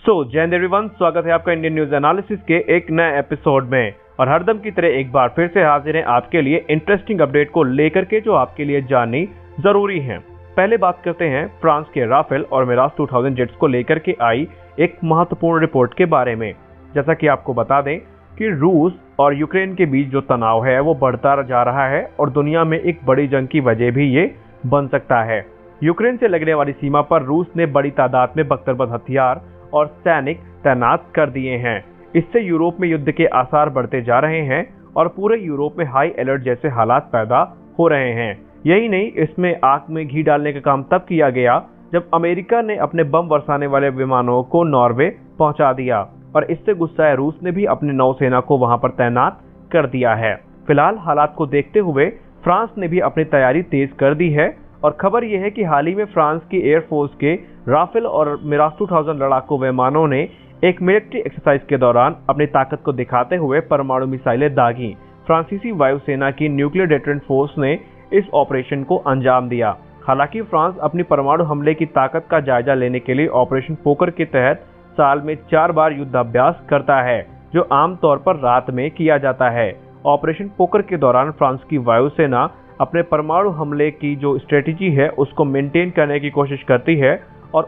जय हिंद एवरीवन, स्वागत है आपका इंडियन न्यूज एनालिसिस के एक नए एपिसोड में। और हरदम की तरह एक बार फिर से हाजिर हैं आपके लिए इंटरेस्टिंग अपडेट को लेकर के, जो आपके लिए जाननी जरूरी है। पहले बात करते हैं फ्रांस के राफेल और मिराज 2000 जेट्स को लेकर के आई एक महत्वपूर्ण रिपोर्ट के बारे में। जैसा कि आपको बता दें कि रूस और यूक्रेन के बीच जो तनाव है वो बढ़ता जा रहा है और दुनिया में एक बड़ी जंग की वजह भी ये बन सकता है। यूक्रेन से लगने वाली सीमा पर रूस ने बड़ी तादाद में बख्तरबंद हथियार और सैनिक तैनात कर दिए हैं। इससे यूरोप में युद्ध के आसार बढ़ते जा रहे हैं और पूरे यूरोप में हाई अलर्ट जैसे हालात पैदा हो रहे हैं। यही नहीं, इसमें आग में घी डालने का काम तब किया गया जब अमेरिका ने अपने बम बरसाने वाले विमानों को नॉर्वे पहुंचा दिया और इससे गुस्साए रूस ने भी अपनी नौसेना को वहां पर तैनात कर दिया है। फिलहाल हालात को देखते हुए फ्रांस ने भी अपनी तैयारी तेज कर दी है और खबर यह है कि हाल ही में फ्रांस की एयरफोर्स के राफेल और मिराज 2000 लड़ाकू विमानों ने एक मिलिट्री एक्सरसाइज के दौरान अपनी ताकत को दिखाते हुए परमाणु मिसाइलें दागी। फ्रांसीसी वायुसेना की न्यूक्लियर डेटरेंट फोर्स ने इस ऑपरेशन को अंजाम दिया। हालांकि फ्रांस अपनी परमाणु हमले की ताकत का जायजा लेने के लिए ऑपरेशन पोकर के तहत साल में 4 बार युद्धाभ्यास करता है, जो आमतौर पर रात में किया जाता है। ऑपरेशन पोकर के दौरान फ्रांस की वायुसेना अपने परमाणु हमले की जो स्ट्रेटेजी है उसको मेंटेन करने की कोशिश करती है और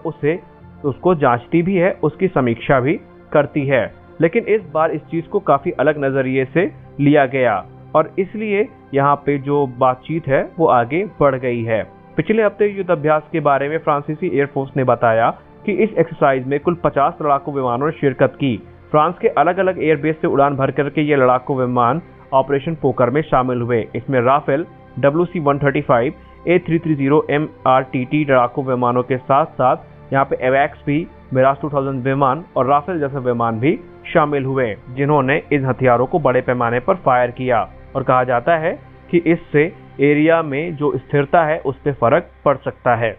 उसको जांचती भी है, उसकी समीक्षा भी करती है। लेकिन इस बार इस चीज को काफी अलग नजरिए से लिया गया और इसलिए यहाँ पे जो बातचीत है वो आगे बढ़ गई है। पिछले हफ्ते युद्ध अभ्यास के बारे में फ्रांसीसी एयरफोर्स ने बताया कि इस एक्सरसाइज में कुल 50 लड़ाकू विमानों ने शिरकत की। फ्रांस के अलग अलग एयरबेस से उड़ान भर करके ये लड़ाकू विमान ऑपरेशन पोकर में शामिल हुए। इसमें राफेल, WC-135, A330 MRTT लड़ाकू विमानों के साथ साथ यहाँ पे एवैक्स भी, मिराज 2000 विमान और राफेल जैसे विमान भी शामिल हुए, जिन्होंने इन हथियारों को बड़े पैमाने पर फायर किया। और कहा जाता है कि इससे एरिया में जो स्थिरता है उस पर फर्क पड़ सकता है।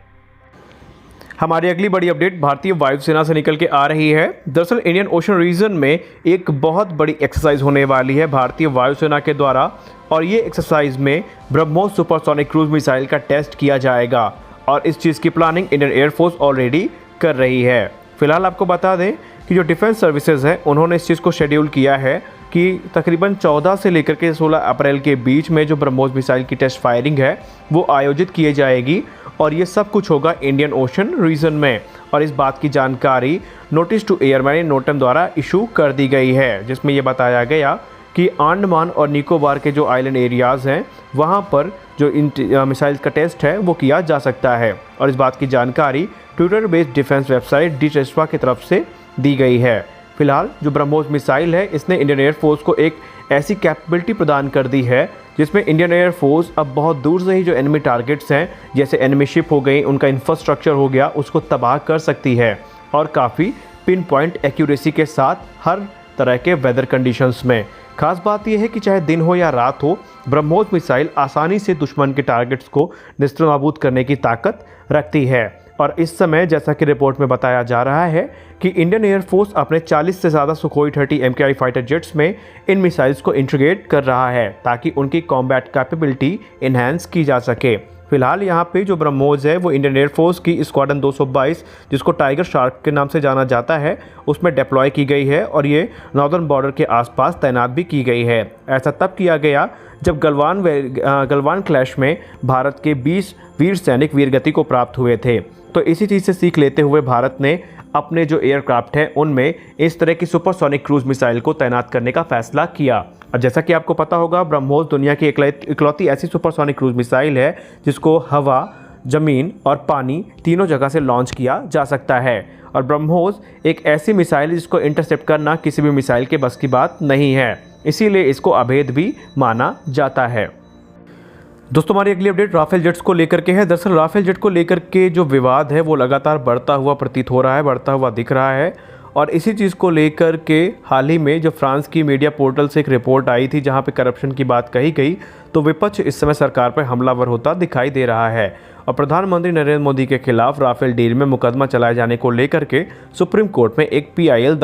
हमारी अगली बड़ी अपडेट भारतीय वायुसेना से निकल के आ रही है। दरअसल इंडियन ओशन रीजन में एक बहुत बड़ी एक्सरसाइज होने वाली है भारतीय वायुसेना के द्वारा और ये एक्सरसाइज में ब्रह्मोस सुपरसोनिक क्रूज मिसाइल का टेस्ट किया जाएगा और इस चीज़ की प्लानिंग इंडियन एयरफोर्स ऑलरेडी कर रही है। फिलहाल आपको बता दें कि जो डिफेंस सर्विसेज है उन्होंने इस चीज़ को शेड्यूल किया है कि तकरीबन 14 से लेकर के 16 अप्रैल के बीच में जो ब्रह्मोस मिसाइल की टेस्ट फायरिंग है वो आयोजित की जाएगी और ये सब कुछ होगा इंडियन ओशन रीजन में। और इस बात की जानकारी नोटिस टू एयरमैन नोटम द्वारा इशू कर दी गई है, जिसमें ये बताया गया कि अंडमान और निकोबार के जो आइलैंड एरियाज़ हैं वहाँ पर जो मिसाइल का टेस्ट है वो किया जा सकता है। और इस बात की जानकारी Twitter based defence website DTESPA की तरफ से दी गई है। फिलहाल जो ब्रह्मोस मिसाइल है इसने इंडियन एयरफोर्स को एक ऐसी कैपेबिलिटी प्रदान कर दी है जिसमें इंडियन एयरफोर्स अब बहुत दूर से ही जो एनिमी टारगेट्स हैं, जैसे एनिमी शिप हो गई, उनका इंफ्रास्ट्रक्चर हो गया, उसको तबाह कर सकती है और काफ़ी पिन पॉइंट एक्यूरेसी के साथ हर तरह के वेदर कंडीशंस में। खास बात यह है कि चाहे दिन हो या रात हो, ब्रह्मोस मिसाइल आसानी से दुश्मन के टारगेट्स को निस्त्रनाबूद करने की ताकत रखती है। और इस समय जैसा कि रिपोर्ट में बताया जा रहा है कि इंडियन एयरफोर्स अपने 40 से ज़्यादा सुखोई 30 MKI फाइटर जेट्स में इन मिसाइल्स को इंटीग्रेट कर रहा है ताकि उनकी कॉम्बैट कैपेबिलिटी इन्हेंस की जा सके। फिलहाल यहाँ पे जो ब्रह्मोस है वो इंडियन एयरफोर्स की स्क्वाड्रन 222, जिसको टाइगर शार्क के नाम से जाना जाता है, उसमें डिप्लॉय की गई है और ये नॉर्दर्न बॉर्डर के आसपास तैनात भी की गई है। ऐसा तब किया गया जब गलवान क्लैश में भारत के 20 वीर सैनिक वीरगति को प्राप्त हुए थे। तो इसी चीज़ से सीख लेते हुए भारत ने अपने जो एयरक्राफ्ट हैं उनमें इस तरह की सुपरसोनिक क्रूज मिसाइल को तैनात करने का फैसला किया। और जैसा कि आपको पता होगा, ब्रह्मोस दुनिया की इकलौती ऐसी सुपरसोनिक क्रूज मिसाइल है जिसको हवा, ज़मीन और पानी तीनों जगह से लॉन्च किया जा सकता है। और ब्रह्मोस एक ऐसी मिसाइल है जिसको इंटरसेप्ट करना किसी भी मिसाइल के बस की बात नहीं है, इसीलिए इसको अभेद भी माना जाता है। दोस्तों, हमारी अगली अपडेट राफेल जेट्स को लेकर के है। दरअसल राफेल जेट को लेकर के जो विवाद है वो लगातार बढ़ता हुआ प्रतीत हो रहा है, बढ़ता हुआ दिख रहा है और इसी चीज़ को लेकर के हाल ही में जो फ्रांस की मीडिया पोर्टल से एक रिपोर्ट आई थी जहां पे करप्शन की बात कही गई, तो विपक्ष इस समय सरकार पर हमलावर होता दिखाई दे रहा है और प्रधानमंत्री नरेंद्र मोदी के खिलाफ राफेल डील में मुकदमा चलाए जाने को लेकर के सुप्रीम कोर्ट में एक PIL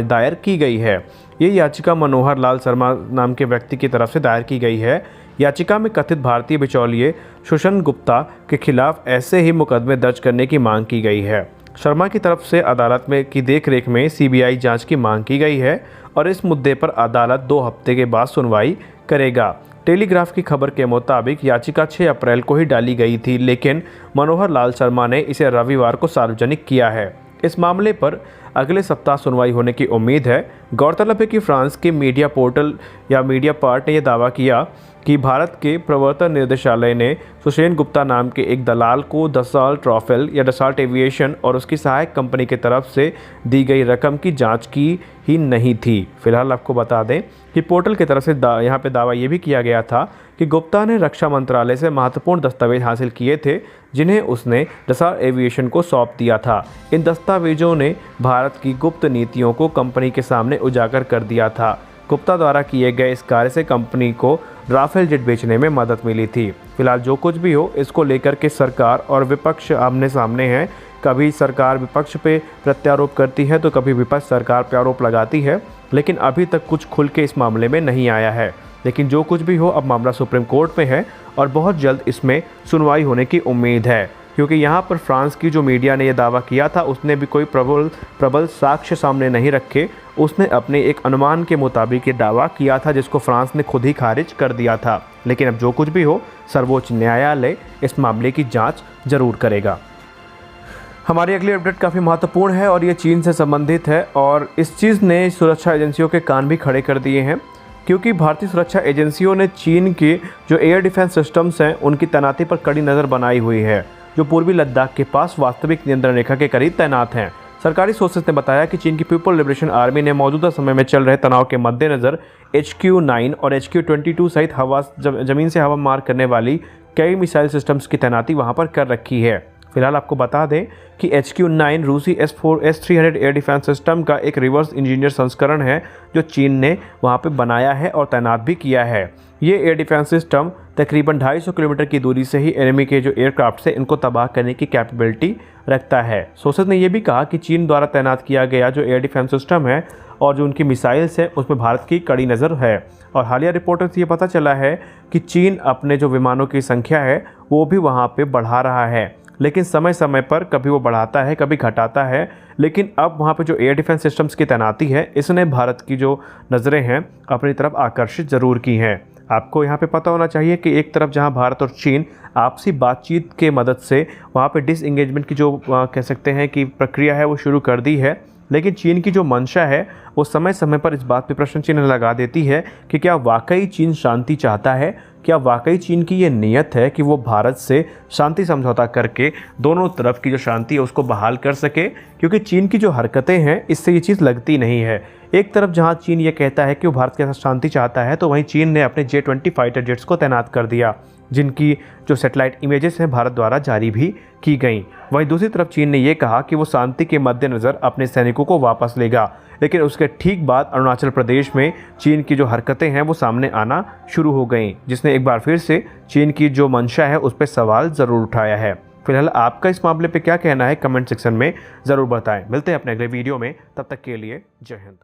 दायर की गई है। ये याचिका मनोहर लाल शर्मा नाम के व्यक्ति की तरफ से दायर की गई है। याचिका में कथित भारतीय बिचौलिए सुषन गुप्ता के खिलाफ ऐसे ही मुकदमे दर्ज करने की मांग की गई है। शर्मा की तरफ से अदालत में की देखरेख में सीबीआई जांच की मांग की गई है और इस मुद्दे पर अदालत 2 हफ्ते के बाद सुनवाई करेगा। टेलीग्राफ की खबर के मुताबिक याचिका 6 अप्रैल को ही डाली गई थी, लेकिन मनोहर लाल शर्मा ने इसे रविवार को सार्वजनिक किया है। इस मामले पर अगले सप्ताह सुनवाई होने की उम्मीद है। गौरतलब है कि फ्रांस के मीडिया पोर्टल या मीडिया पार्ट ने यह दावा किया कि भारत के प्रवर्तन निर्देशालय ने सुषेण गुप्ता नाम के एक दलाल को दसाल्ट ट्रैवल या दसाल्ट एविएशन और उसकी सहायक कंपनी की तरफ से दी गई रकम की जांच की ही नहीं थी। फिलहाल आपको बता दें कि पोर्टल की तरफ से यहाँ पे दावा ये भी किया गया था कि गुप्ता ने रक्षा मंत्रालय से महत्वपूर्ण दस्तावेज हासिल किए थे, जिन्हें उसने दसाल्ट एविएशन को सौंप दिया था। इन दस्तावेजों ने भारत की गुप्त नीतियों को कंपनी के सामने उजागर कर दिया था। गुप्ता द्वारा किए गए इस कार्य से कंपनी को राफेल जेट बेचने में मदद मिली थी। फिलहाल जो कुछ भी हो, इसको लेकर के सरकार और विपक्ष आमने सामने हैं। कभी सरकार विपक्ष पे प्रत्यारोप करती है तो कभी विपक्ष सरकार पे आरोप लगाती है, लेकिन अभी तक कुछ खुल के इस मामले में नहीं आया है। लेकिन जो कुछ भी हो, अब मामला सुप्रीम कोर्ट में है और बहुत जल्द इसमें सुनवाई होने की उम्मीद है, क्योंकि यहाँ पर फ्रांस की जो मीडिया ने यह दावा किया था उसने भी कोई प्रबल साक्ष्य सामने नहीं रखे। उसने अपने एक अनुमान के मुताबिक ये दावा किया था, जिसको फ्रांस ने खुद ही खारिज कर दिया था। लेकिन अब जो कुछ भी हो, सर्वोच्च न्यायालय इस मामले की जांच जरूर करेगा। हमारी अगली अपडेट काफ़ी महत्वपूर्ण है और ये चीन से संबंधित है और इस चीज़ ने सुरक्षा एजेंसियों के कान भी खड़े कर दिए हैं, क्योंकि भारतीय सुरक्षा एजेंसियों ने चीन के जो एयर डिफेंस सिस्टम्स हैं उनकी तैनाती पर कड़ी नज़र बनाई हुई है, जो पूर्वी लद्दाख के पास वास्तविक नियंत्रण रेखा के करीब तैनात हैं। सरकारी सोर्सेस ने बताया कि चीन की पीपल लिबरेशन आर्मी ने मौजूदा समय में चल रहे तनाव के मद्देनज़र HQ-9 और HQ-22 सहित जमीन से हवा मार करने वाली कई मिसाइल सिस्टम्स की तैनाती वहां पर कर रखी है। फिलहाल आपको बता दें कि HQ-9 रूसी S-300 एयर डिफेंस सिस्टम का एक रिवर्स इंजीनियर संस्करण है, जो चीन ने वहां पर बनाया है और तैनात भी किया है। ये एयर डिफेंस सिस्टम तकरीबन 250 किलोमीटर की दूरी से ही एनिमी के जो एयरक्राफ्ट से इनको तबाह करने की कैपेबिलिटी रखता है। सोर्सेज ने यह भी कहा कि चीन द्वारा तैनात किया गया जो एयर डिफेंस सिस्टम है और जो उनकी मिसाइल्स है उसमें भारत की कड़ी नज़र है। और हालिया रिपोर्टों से ये पता चला है कि चीन अपने जो विमानों की संख्या है वो भी वहाँ पे बढ़ा रहा है, लेकिन समय समय पर कभी वो बढ़ाता है कभी घटाता है। लेकिन अब वहाँ पे जो एयर डिफेंस सिस्टम्स की तैनाती है, इसने भारत की जो नज़रें हैं अपनी तरफ आकर्षित ज़रूर की हैं। आपको यहाँ पे पता होना चाहिए कि एक तरफ जहाँ भारत और चीन आपसी बातचीत के मदद से वहाँ पे डिसएंगेजमेंट की जो कह सकते हैं कि प्रक्रिया है वो शुरू कर दी है, लेकिन चीन की जो मंशा है वो समय समय पर इस बात पे प्रश्न चिन्ह लगा देती है कि क्या वाकई चीन शांति चाहता है, क्या वाकई चीन की ये नीयत है कि वो भारत से शांति समझौता करके दोनों तरफ की जो शांति है उसको बहाल कर सके। क्योंकि चीन की जो हरकतें हैं इससे ये चीज़ लगती नहीं है। एक तरफ जहां चीन ये कहता है कि वो भारत के साथ शांति चाहता है, तो वहीं चीन ने अपने J-20 फाइटर जेट्स को तैनात कर दिया, जिनकी जो सैटेलाइट इमेजेस हैं भारत द्वारा जारी भी की गई। वहीं दूसरी तरफ चीन ने यह कहा कि वो शांति के मद्देनज़र अपने सैनिकों को वापस लेगा, लेकिन उसके ठीक बाद अरुणाचल प्रदेश में चीन की जो हरकतें हैं वो सामने आना शुरू हो गई, जिसने एक बार फिर से चीन की जो मंशा है उस पर सवाल ज़रूर उठाया है। फिलहाल आपका इस मामले पे क्या कहना है कमेंट सेक्शन में ज़रूर बताएं। मिलते हैं अपने अगले वीडियो में, तब तक के लिए जय हिंद।